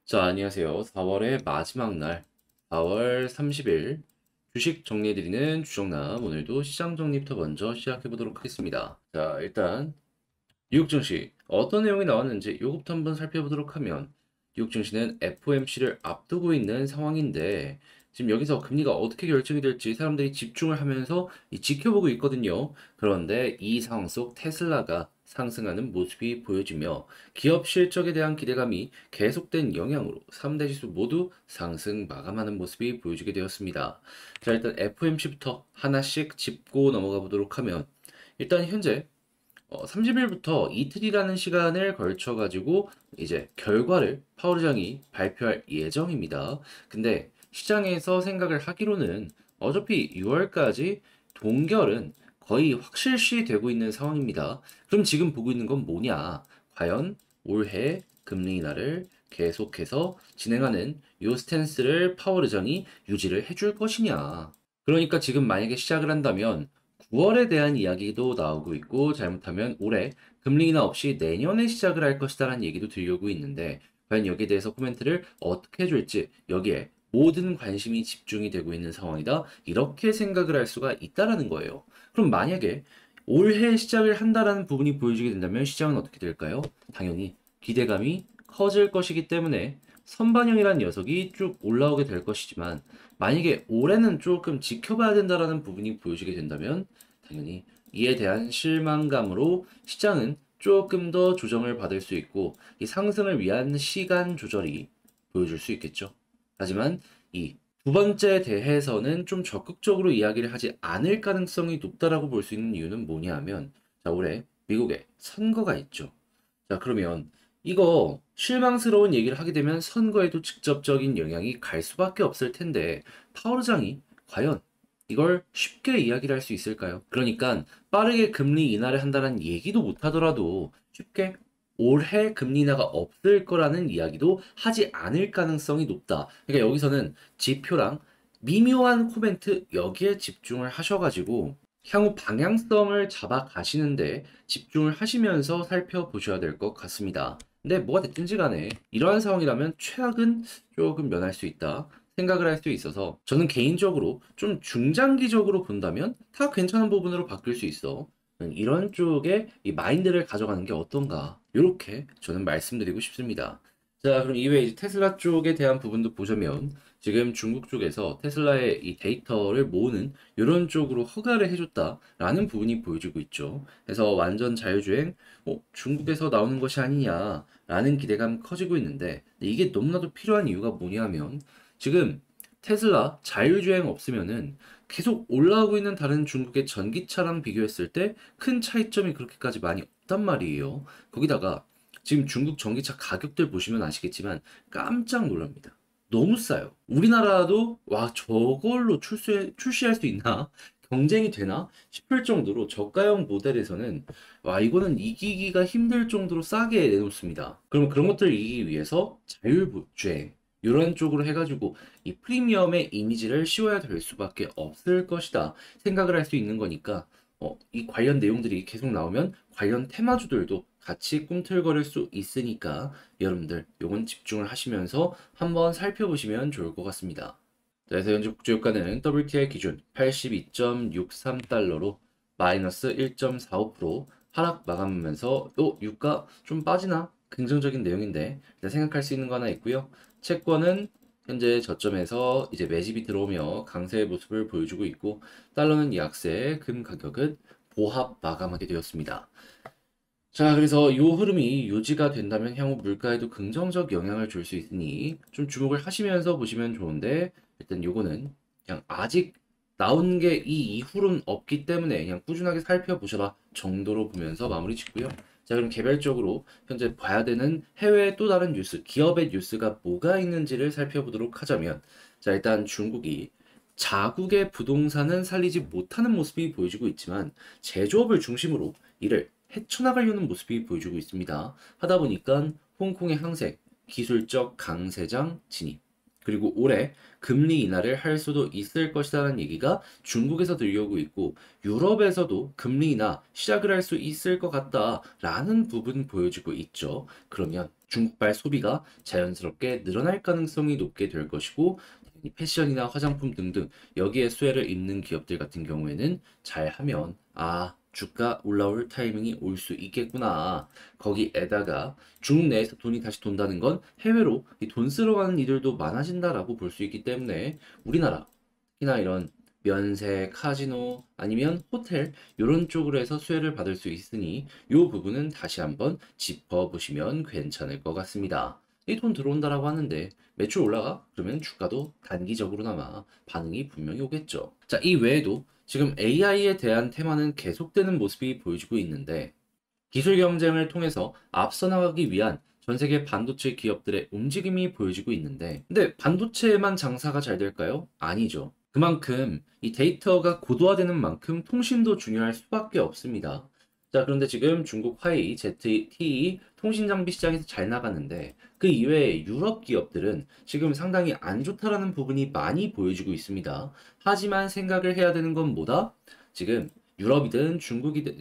자, 안녕하세요. 4월의 마지막 날, 4월 30일 주식 정리해드리는 주정남. 오늘도 시장 정리부터 먼저 시작해보도록 하겠습니다. 자, 일단 미국 증시 어떤 내용이 나왔는지 요것부터 한번 살펴보도록 하면 미국 증시는 FOMC를 앞두고 있는 상황인데 지금 여기서 금리가 어떻게 결정이 될지 사람들이 집중을 하면서 지켜보고 있거든요. 그런데 이 상황 속 테슬라가 상승하는 모습이 보여지며 기업 실적에 대한 기대감이 계속된 영향으로 3대 지수 모두 상승 마감하는 모습이 보여지게 되었습니다. 자, 일단 FOMC부터 하나씩 짚고 넘어가 보도록 하면 일단 현재 30일부터 이틀이라는 시간을 걸쳐 가지고 이제 결과를 파월 의장이 발표할 예정입니다. 근데 시장에서 생각을 하기로는 어차피 6월까지 동결은 거의 확실시 되고 있는 상황입니다. 그럼 지금 보고 있는 건 뭐냐? 과연 올해 금리 인하를 계속해서 진행하는 요 스탠스를 파월 의장이 유지를 해줄 것이냐? 그러니까 지금 만약에 시작을 한다면 9월에 대한 이야기도 나오고 있고 잘못하면 올해 금리 인하 없이 내년에 시작을 할 것이다라는 얘기도 들려오고 있는데 과연 여기에 대해서 코멘트를 어떻게 해줄지 여기에 모든 관심이 집중이 되고 있는 상황이다. 이렇게 생각을 할 수가 있다라는 거예요. 그럼 만약에 올해 시작을 한다라는 부분이 보여지게 된다면 시장은 어떻게 될까요? 당연히 기대감이 커질 것이기 때문에 선반영이라는 녀석이 쭉 올라오게 될 것이지만 만약에 올해는 조금 지켜봐야 된다라는 부분이 보여지게 된다면 당연히 이에 대한 실망감으로 시장은 조금 더 조정을 받을 수 있고 이 상승을 위한 시간 조절이 보여줄 수 있겠죠. 하지만 이 두 번째 대해서는 좀 적극적으로 이야기를 하지 않을 가능성이 높다라고 볼 수 있는 이유는 뭐냐 하면 자, 올해 미국에 선거가 있죠. 자, 그러면 이거 실망스러운 얘기를 하게 되면 선거에도 직접적인 영향이 갈 수밖에 없을 텐데 파월 의장이 과연 이걸 쉽게 이야기를 할 수 있을까요? 그러니까 빠르게 금리 인하를 한다는 얘기도 못 하더라도 쉽게 올해 금리 인하가 없을 거라는 이야기도 하지 않을 가능성이 높다. 그러니까 여기서는 지표랑 미묘한 코멘트 여기에 집중을 하셔가지고 향후 방향성을 잡아 가시는데 집중을 하시면서 살펴보셔야 될 것 같습니다. 근데 뭐가 됐든지 간에 이러한 상황이라면 최악은 조금 면할 수 있다 생각을 할 수 있어서 저는 개인적으로 좀 중장기적으로 본다면 다 괜찮은 부분으로 바뀔 수 있어. 이런 쪽에 이 마인드를 가져가는 게 어떤가 이렇게 저는 말씀드리고 싶습니다. 자, 그럼 이외에 이제 테슬라 쪽에 대한 부분도 보자면 지금 중국 쪽에서 테슬라의 이 데이터를 모으는 이런 쪽으로 허가를 해줬다라는 부분이 보여지고 있죠. 그래서 완전 자율주행, 중국에서 나오는 것이 아니냐라는 기대감 커지고 있는데 이게 너무나도 필요한 이유가 뭐냐면 지금 테슬라 자율주행 없으면은 계속 올라오고 있는 다른 중국의 전기차랑 비교했을 때 큰 차이점이 그렇게까지 많이 없단 말이에요. 거기다가 지금 중국 전기차 가격들 보시면 아시겠지만 깜짝 놀랍니다. 너무 싸요. 우리나라도 와 저걸로 출시할 수 있나? 경쟁이 되나? 싶을 정도로 저가형 모델에서는 와 이거는 이기기가 힘들 정도로 싸게 내놓습니다. 그럼 그런 것들을 이기기 위해서 자율주행 이런 쪽으로 해가지고 이 프리미엄의 이미지를 씌워야 될 수밖에 없을 것이다 생각을 할 수 있는 거니까 이 관련 내용들이 계속 나오면 관련 테마주들도 같이 꿈틀거릴 수 있으니까 여러분들 요건 집중을 하시면서 한번 살펴보시면 좋을 것 같습니다. 자, 그래서 현재 국제유가는 WTI 기준 82.63달러로 마이너스 1.45% 하락 마감하면서 유가 좀 빠지나? 긍정적인 내용인데 일단 생각할 수 있는 거 하나 있고요. 채권은 현재 저점에서 이제 매집이 들어오며 강세의 모습을 보여주고 있고 달러는 약세, 금 가격은 보합 마감하게 되었습니다. 자, 그래서 이 흐름이 유지가 된다면 향후 물가에도 긍정적 영향을 줄 수 있으니 좀 주목을 하시면서 보시면 좋은데 일단 요거는 그냥 아직 나온 게 이 이후로는 없기 때문에 그냥 꾸준하게 살펴보셔라 정도로 보면서 마무리 짓고요. 자, 그럼 개별적으로 현재 봐야 되는 해외의 또 다른 뉴스, 기업의 뉴스가 뭐가 있는지를 살펴보도록 하자면 자, 일단 중국이 자국의 부동산은 살리지 못하는 모습이 보여지고 있지만 제조업을 중심으로 이를 헤쳐나가려는 모습이 보여주고 있습니다. 하다 보니까 홍콩의 항색, 기술적 강세장 진입. 그리고 올해 금리 인하를 할 수도 있을 것이라는 얘기가 중국에서 들려오고 있고 유럽에서도 금리 인하 시작을 할 수 있을 것 같다라는 부분 보여지고 있죠. 그러면 중국발 소비가 자연스럽게 늘어날 가능성이 높게 될 것이고 이 패션이나 화장품 등등 여기에 수혜를 입는 기업들 같은 경우에는 잘하면 주가 올라올 타이밍이 올 수 있겠구나. 거기에다가 중국 내에서 돈이 다시 돈다는 건 해외로 이 돈 쓰러 가는 이들도 많아진다라고 볼 수 있기 때문에 우리나라 특히나 이런 면세, 카지노 아니면 호텔 이런 쪽으로 해서 수혜를 받을 수 있으니 이 부분은 다시 한번 짚어보시면 괜찮을 것 같습니다. 이 돈 들어온다라고 하는데 매출 올라가? 그러면 주가도 단기적으로나마 반응이 분명히 오겠죠. 자, 이 외에도 지금 AI에 대한 테마는 계속되는 모습이 보여지고 있는데 기술 경쟁을 통해서 앞서 나가기 위한 전 세계 반도체 기업들의 움직임이 보여지고 있는데 근데 반도체에만 장사가 잘 될까요? 아니죠. 그만큼 이 데이터가 고도화되는 만큼 통신도 중요할 수밖에 없습니다. 자, 그런데 지금 중국 화웨이, ZTE 통신 장비 시장에서 잘 나가는데 그 이외에 유럽 기업들은 지금 상당히 안 좋다라는 부분이 많이 보여지고 있습니다. 하지만 생각을 해야 되는 건 뭐다? 지금 유럽이든 중국이든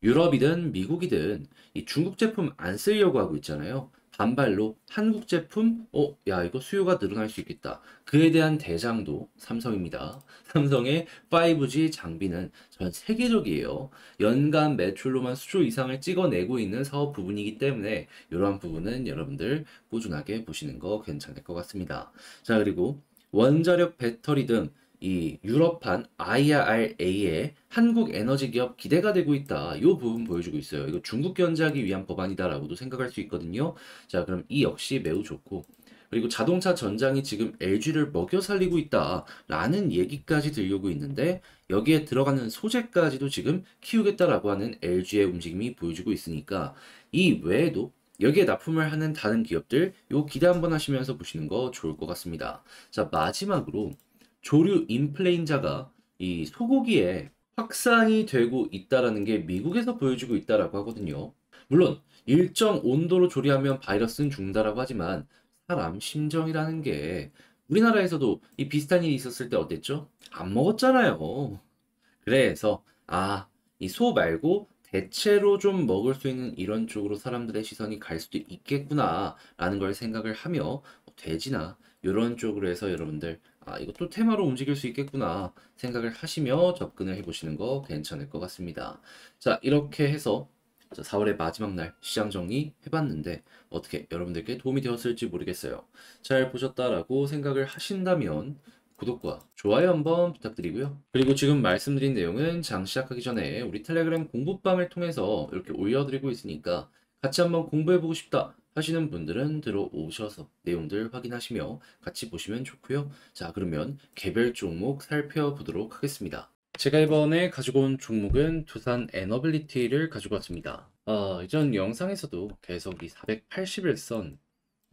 유럽이든 미국이든 이 중국 제품 안 쓰려고 하고 있잖아요. 반발로 한국 제품, 야, 이거 수요가 늘어날 수 있겠다. 그에 대한 대장도 삼성입니다. 삼성의 5G 장비는 전 세계적이에요. 연간 매출로만 수조 이상을 찍어내고 있는 사업 부분이기 때문에 이러한 부분은 여러분들 꾸준하게 보시는 거 괜찮을 것 같습니다. 자, 그리고 원자력 배터리 등 이 유럽판 IRA에 한국 에너지 기업 기대가 되고 있다. 이 부분 보여주고 있어요. 이거 중국 견제하기 위한 법안이다라고도 생각할 수 있거든요. 자, 그럼 이 역시 매우 좋고. 그리고 자동차 전장이 지금 LG를 먹여 살리고 있다라는 얘기까지 들려오고 있는데 여기에 들어가는 소재까지도 지금 키우겠다라고 하는 LG의 움직임이 보여주고 있으니까 이 외에도 여기에 납품을 하는 다른 기업들 요 기대 한번 하시면서 보시는 거 좋을 것 같습니다. 자, 마지막으로 조류 인플루엔자가 이 소고기에 확산이 되고 있다라는 게 미국에서 보여주고 있다라고 하거든요. 물론 일정 온도로 조리하면 바이러스는 죽는다라고 하지만 사람 심정이라는 게 우리나라에서도 이 비슷한 일이 있었을 때 어땠죠? 안 먹었잖아요. 그래서 이 소 말고 대체로 좀 먹을 수 있는 이런 쪽으로 사람들의 시선이 갈 수도 있겠구나라는 걸 생각을 하며 돼지나 이런 쪽으로 해서 여러분들 이것도 테마로 움직일 수 있겠구나 생각을 하시며 접근을 해보시는 거 괜찮을 것 같습니다. 자, 이렇게 해서 4월의 마지막 날 시장 정리 해봤는데 어떻게 여러분들께 도움이 되었을지 모르겠어요. 잘 보셨다라고 생각을 하신다면 구독과 좋아요 한번 부탁드리고요. 그리고 지금 말씀드린 내용은 장 시작하기 전에 우리 텔레그램 공부방을 통해서 이렇게 올려드리고 있으니까 같이 한번 공부해보고 싶다 하시는 분들은 들어오셔서 내용들 확인하시며 같이 보시면 좋고요. 자, 그러면 개별 종목 살펴보도록 하겠습니다. 제가 이번에 가지고 온 종목은 두산 에너빌리티를 가지고 왔습니다. 이전 영상에서도 계속 이 481선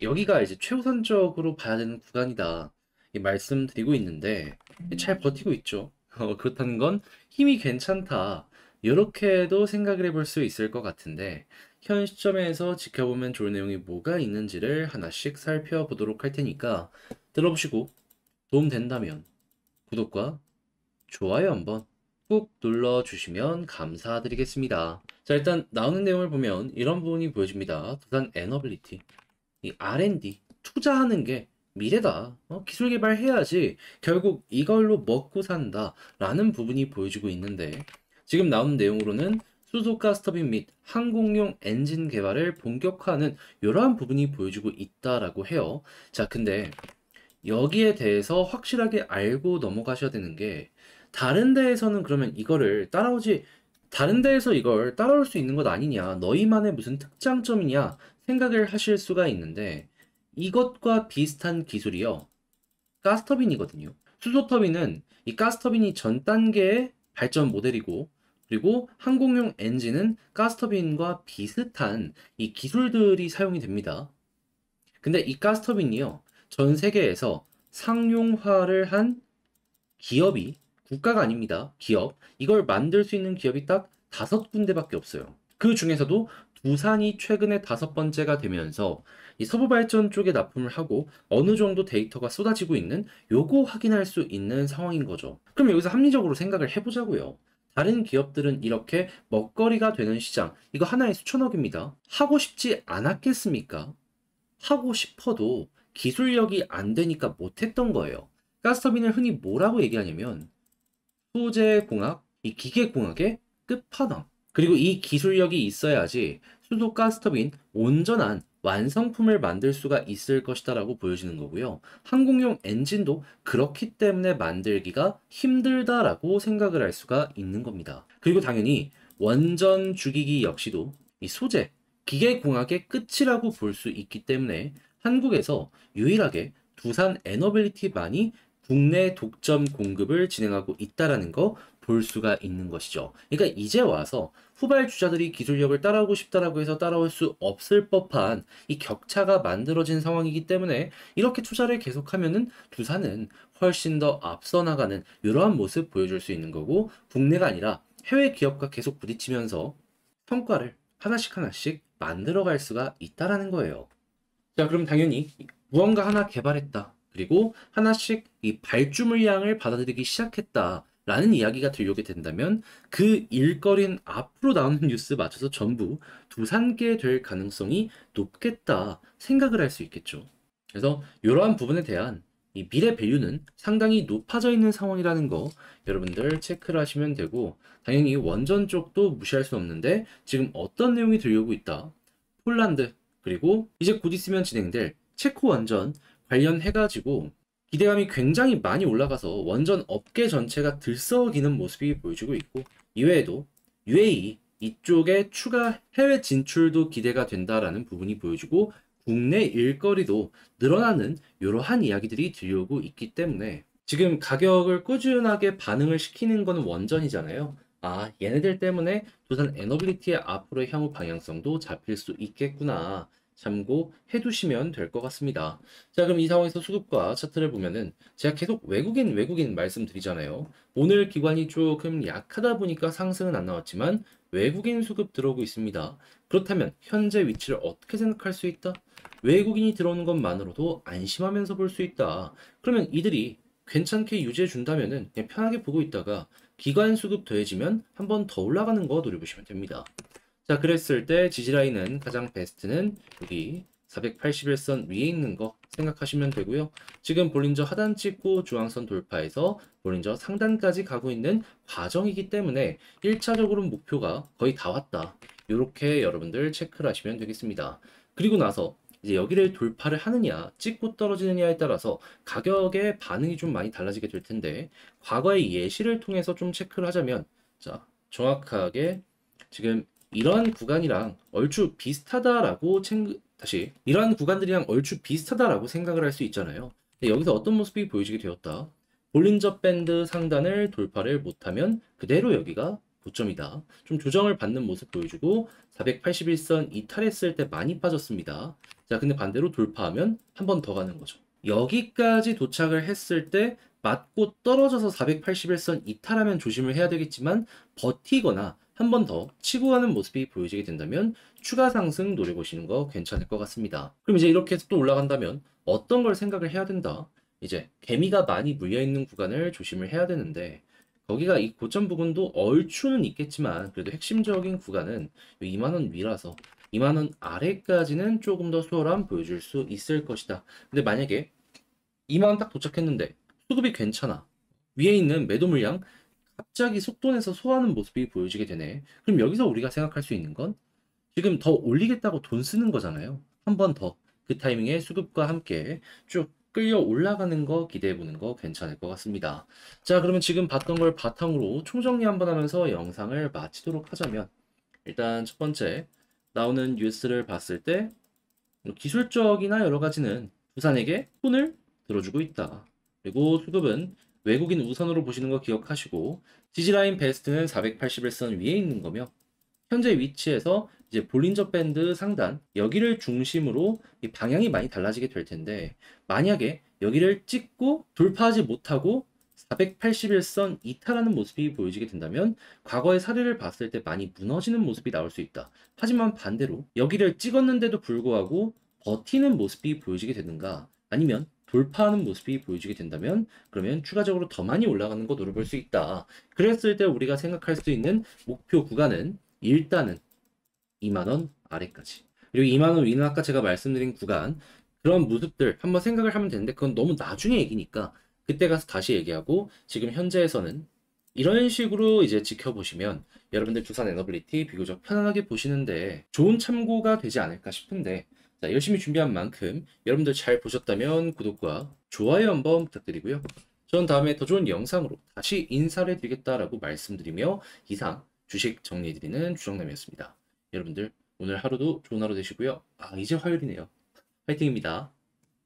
여기가 이제 최우선적으로 봐야 되는 구간이다 이 말씀드리고 있는데 잘 버티고 있죠. 그렇다는 건 힘이 괜찮다 이렇게도 생각을 해볼 수 있을 것 같은데 현 시점에서 지켜보면 좋을 내용이 뭐가 있는지를 하나씩 살펴보도록 할 테니까 들어보시고 도움된다면 구독과 좋아요 한번 꾹 눌러주시면 감사드리겠습니다. 자, 일단 나오는 내용을 보면 이런 부분이 보여집니다. 두산 에너빌리티 이 R&D 투자하는 게 미래다. 기술 개발해야지 결국 이걸로 먹고 산다 라는 부분이 보여지고 있는데 지금 나오는 내용으로는 수소 가스터빈 및 항공용 엔진 개발을 본격화하는 이러한 부분이 보여지고 있다라고 해요. 자, 근데 여기에 대해서 확실하게 알고 넘어가셔야 되는 게 다른 데에서는 그러면 이거를 다른 데에서 이걸 따라올 수 있는 것 아니냐, 너희만의 무슨 특장점이냐 생각을 하실 수가 있는데 이것과 비슷한 기술이요. 가스터빈이거든요. 수소터빈은 이 가스터빈이 전 단계의 발전 모델이고 그리고 항공용 엔진은 가스터빈과 비슷한 이 기술들이 사용이 됩니다. 근데 이 가스터빈이요. 전 세계에서 상용화를 한 기업이 국가가 아닙니다. 기업. 이걸 만들 수 있는 기업이 딱 5군데밖에 없어요. 그 중에서도 두산이 최근에 5번째가 되면서 이 서부발전 쪽에 납품을 하고 어느 정도 데이터가 쏟아지고 있는 요거 확인할 수 있는 상황인 거죠. 그럼 여기서 합리적으로 생각을 해보자고요. 다른 기업들은 이렇게 먹거리가 되는 시장, 이거 하나에 수천억입니다. 하고 싶지 않았겠습니까? 하고 싶어도 기술력이 안 되니까 못했던 거예요. 가스터빈을 흔히 뭐라고 얘기하냐면 소재공학, 이 기계공학의 끝판왕. 그리고 이 기술력이 있어야지 수소 가스터빈 온전한 완성품을 만들 수가 있을 것이다라고 보여지는 거고요. 항공용 엔진도 그렇기 때문에 만들기가 힘들다라고 생각을 할 수가 있는 겁니다. 그리고 당연히 원전 주기기 역시도 이 소재, 기계공학의 끝이라고 볼 수 있기 때문에 한국에서 유일하게 두산 에너빌리티만이 국내 독점 공급을 진행하고 있다라는 거 볼 수가 있는 것이죠. 그러니까 이제 와서 후발주자들이 기술력을 따라오고 싶다라고 해서 따라올 수 없을 법한 이 격차가 만들어진 상황이기 때문에 이렇게 투자를 계속하면은 두산은 훨씬 더 앞서 나가는 이러한 모습 보여줄 수 있는 거고, 국내가 아니라 해외 기업과 계속 부딪히면서 성과를 하나씩 하나씩 만들어갈 수가 있다라는 거예요. 자, 그럼 당연히 무언가 하나 개발했다. 그리고 하나씩 이 발주 물량을 받아들이기 시작했다라는 이야기가 들려오게 된다면 그 일거리는 앞으로 나오는 뉴스 맞춰서 전부 두산게 될 가능성이 높겠다 생각을 할 수 있겠죠. 그래서 이러한 부분에 대한 이 미래 밸류는 상당히 높아져 있는 상황이라는 거 여러분들 체크를 하시면 되고, 당연히 원전 쪽도 무시할 수 없는데 지금 어떤 내용이 들려오고 있다. 폴란드, 그리고 이제 곧 있으면 진행될 체코 원전 관련해가지고 기대감이 굉장히 많이 올라가서 원전 업계 전체가 들썩이는 모습이 보여지고 있고, 이외에도 UAE 이쪽에 추가 해외 진출도 기대가 된다라는 부분이 보여지고, 국내 일거리도 늘어나는 이러한 이야기들이 들려오고 있기 때문에 지금 가격을 꾸준하게 반응을 시키는 건 원전이잖아요. 아, 얘네들 때문에 두산 에너빌리티의 앞으로의 향후 방향성도 잡힐 수 있겠구나. 참고해 두시면 될 것 같습니다. 자, 그럼 이 상황에서 수급과 차트를 보면은 제가 계속 외국인 말씀드리잖아요. 오늘 기관이 조금 약하다 보니까 상승은 안 나왔지만 외국인 수급 들어오고 있습니다. 그렇다면 현재 위치를 어떻게 생각할 수 있다? 외국인이 들어오는 것만으로도 안심하면서 볼 수 있다. 그러면 이들이 괜찮게 유지해 준다면은 그냥 편하게 보고 있다가 기관 수급 더해지면 한 번 더 올라가는 거 노려보시면 됩니다. 자, 그랬을 때 지지라인은 가장 베스트는 여기 481선 위에 있는 거 생각하시면 되고요. 지금 볼린저 하단 찍고 중앙선 돌파해서 볼린저 상단까지 가고 있는 과정이기 때문에 1차적으로 목표가 거의 다 왔다. 이렇게 여러분들 체크를 하시면 되겠습니다. 그리고 나서 이제 여기를 돌파를 하느냐, 찍고 떨어지느냐에 따라서 가격의 반응이 좀 많이 달라지게 될 텐데, 과거의 예시를 통해서 좀 체크를 하자면, 자, 정확하게 지금 이러한 구간이랑 얼추 비슷하다라고 이러한 구간들이랑 얼추 비슷하다라고 생각을 할 수 있잖아요. 근데 여기서 어떤 모습이 보여지게 되었다. 볼린저 밴드 상단을 돌파를 못하면 그대로 여기가 고점이다. 좀 조정을 받는 모습 보여주고 481선 이탈했을 때 많이 빠졌습니다. 자, 근데 반대로 돌파하면 한 번 더 가는 거죠. 여기까지 도착을 했을 때 맞고 떨어져서 481선 이탈하면 조심을 해야 되겠지만, 버티거나 한 번 더 치고 가는 모습이 보여지게 된다면 추가 상승 노려보시는 거 괜찮을 것 같습니다. 그럼 이제 이렇게 해서 또 올라간다면 어떤 걸 생각을 해야 된다? 이제 개미가 많이 물려있는 구간을 조심을 해야 되는데, 거기가 이 고점 부분도 얼추는 있겠지만 그래도 핵심적인 구간은 2만원 위라서 2만원 아래까지는 조금 더 수월함 보여줄 수 있을 것이다. 근데 만약에 2만원 딱 도착했는데 수급이 괜찮아, 위에 있는 매도 물량 갑자기 속도내서 소화하는 모습이 보여지게 되네. 그럼 여기서 우리가 생각할 수 있는 건 지금 더 올리겠다고 돈 쓰는 거잖아요. 한 번 더 그 타이밍에 수급과 함께 쭉 끌려 올라가는 거 기대해 보는 거 괜찮을 것 같습니다. 자, 그러면 지금 봤던 걸 바탕으로 총정리 한번 하면서 영상을 마치도록 하자면, 일단 첫 번째 나오는 뉴스를 봤을 때 기술적이나 여러 가지는 두산에게 손을 들어주고 있다. 그리고 수급은 외국인 우선으로 보시는 거 기억하시고, 지지라인 베스트는 481선 위에 있는 거며, 현재 위치에서 이제 볼린저 밴드 상단 여기를 중심으로 이 방향이 많이 달라지게 될 텐데, 만약에 여기를 찍고 돌파하지 못하고 481선 이탈하는 모습이 보여지게 된다면 과거의 사례를 봤을 때 많이 무너지는 모습이 나올 수 있다. 하지만 반대로 여기를 찍었는데도 불구하고 버티는 모습이 보여지게 되는가 아니면 돌파하는 모습이 보여지게 된다면 그러면 추가적으로 더 많이 올라가는 거 노려볼 수 있다. 그랬을 때 우리가 생각할 수 있는 목표 구간은 일단은 2만원 아래까지. 그리고 2만원 위는 아까 제가 말씀드린 구간 그런 모습들 한번 생각을 하면 되는데 그건 너무 나중에 얘기니까 그때 가서 다시 얘기하고 지금 현재에서는 이런 식으로 이제 지켜보시면 여러분들 두산 에너빌리티 비교적 편안하게 보시는데 좋은 참고가 되지 않을까 싶은데 자, 열심히 준비한 만큼 여러분들 잘 보셨다면 구독과 좋아요 한번 부탁드리고요. 전 다음에 더 좋은 영상으로 다시 인사를 드리겠다라고 말씀드리며 이상 주식 정리해드리는 주정남이었습니다. 여러분들 오늘 하루도 좋은 하루 되시고요. 아, 이제 화요일이네요. 화이팅입니다.